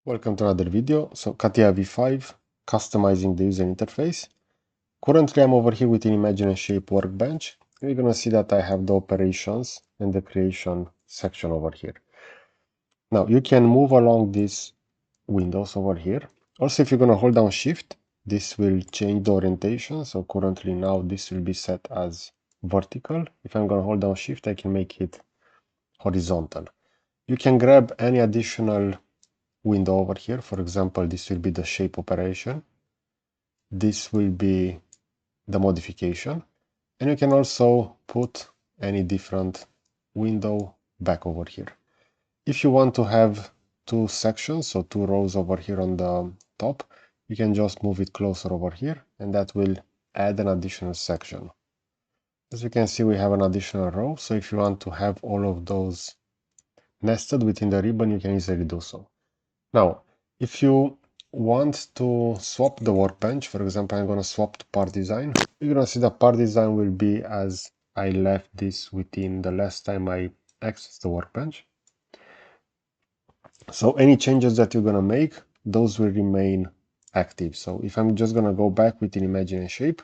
Welcome to another video. So CATIA V5, customizing the user interface. Currently I'm over here within Imagine and Shape workbench. You're gonna see that I have the operations and the creation section over here. Now you can move along these windows over here. Also, if you're gonna hold down Shift, this will change the orientation. So currently now this will be set as vertical. If I'm gonna hold down Shift, I can make it horizontal. You can grab any additional window over here. For example, this will be the shape operation. This will be the modification. And you can also put any different window back over here. If you want to have two sections, so two rows over here on the top, you can just move it closer over here, and that will add an additional section. As you can see, we have an additional row. So if you want to have all of those nested within the ribbon, you can easily do so. Now, if you want to swap the workbench, for example, I'm going to swap to part design, you're going to see the part design will be as I left this within the last time I accessed the workbench. So any changes that you're going to make, those will remain active. So if I'm just going to go back within Imagine and Shape,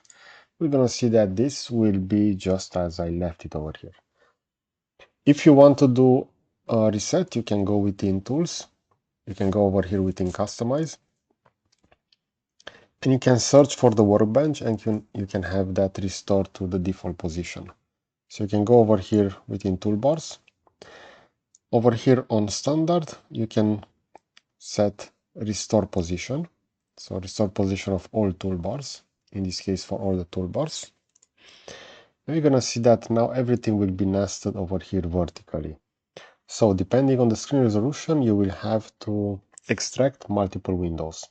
we're going to see that this will be just as I left it over here. If you want to do a reset, you can go within Tools. You can go over here within Customize. And you can search for the workbench and you can have that restored to the default position. So you can go over here within Toolbars. Over here on Standard, you can set Restore Position. So Restore Position of all toolbars, in this case for all the toolbars. And you're going to see that now everything will be nested over here vertically. So depending on the screen resolution, you will have to extract multiple windows.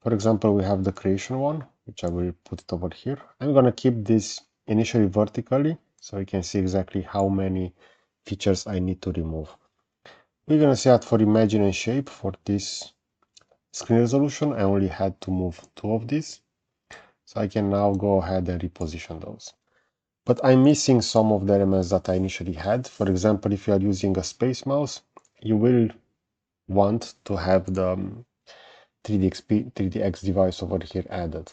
For example, we have the creation one, which I will put it over here. I'm going to keep this initially vertically, so you can see exactly how many features I need to remove. We're going to see that for Imagine and Shape, for this screen resolution, I only had to move 2 of these. So I can now go ahead and reposition those. But I'm missing some of the elements that I initially had. For example, if you are using a space mouse, you will want to have the 3DX device over here added.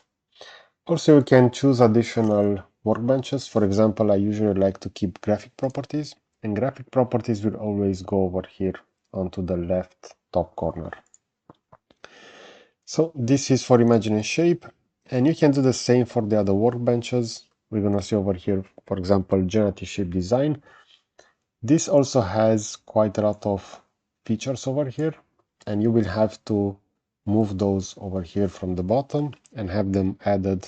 Also, you can choose additional workbenches. For example, I usually like to keep graphic properties, and graphic properties will always go over here onto the left top corner. So this is for Imagine and Shape, and you can do the same for the other workbenches. We're going to see over here, for example, Generative Shape Design. This also has quite a lot of features over here, and you will have to move those over here from the bottom and have them added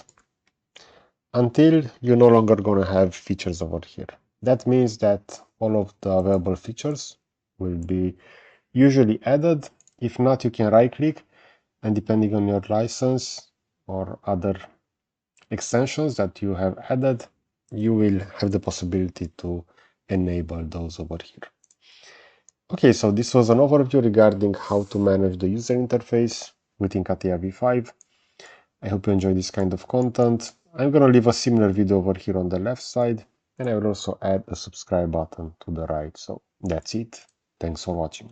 until you're no longer going to have features over here. That means that all of the available features will be usually added. If not, you can right click, and depending on your license or other extensions that you have added, you will have the possibility to enable those over here. Okay, so this was an overview regarding how to manage the user interface within CATIA V5. I hope you enjoy this kind of content. I'm going to leave a similar video over here on the left side, and I will also add a subscribe button to the right. So that's it. Thanks for watching.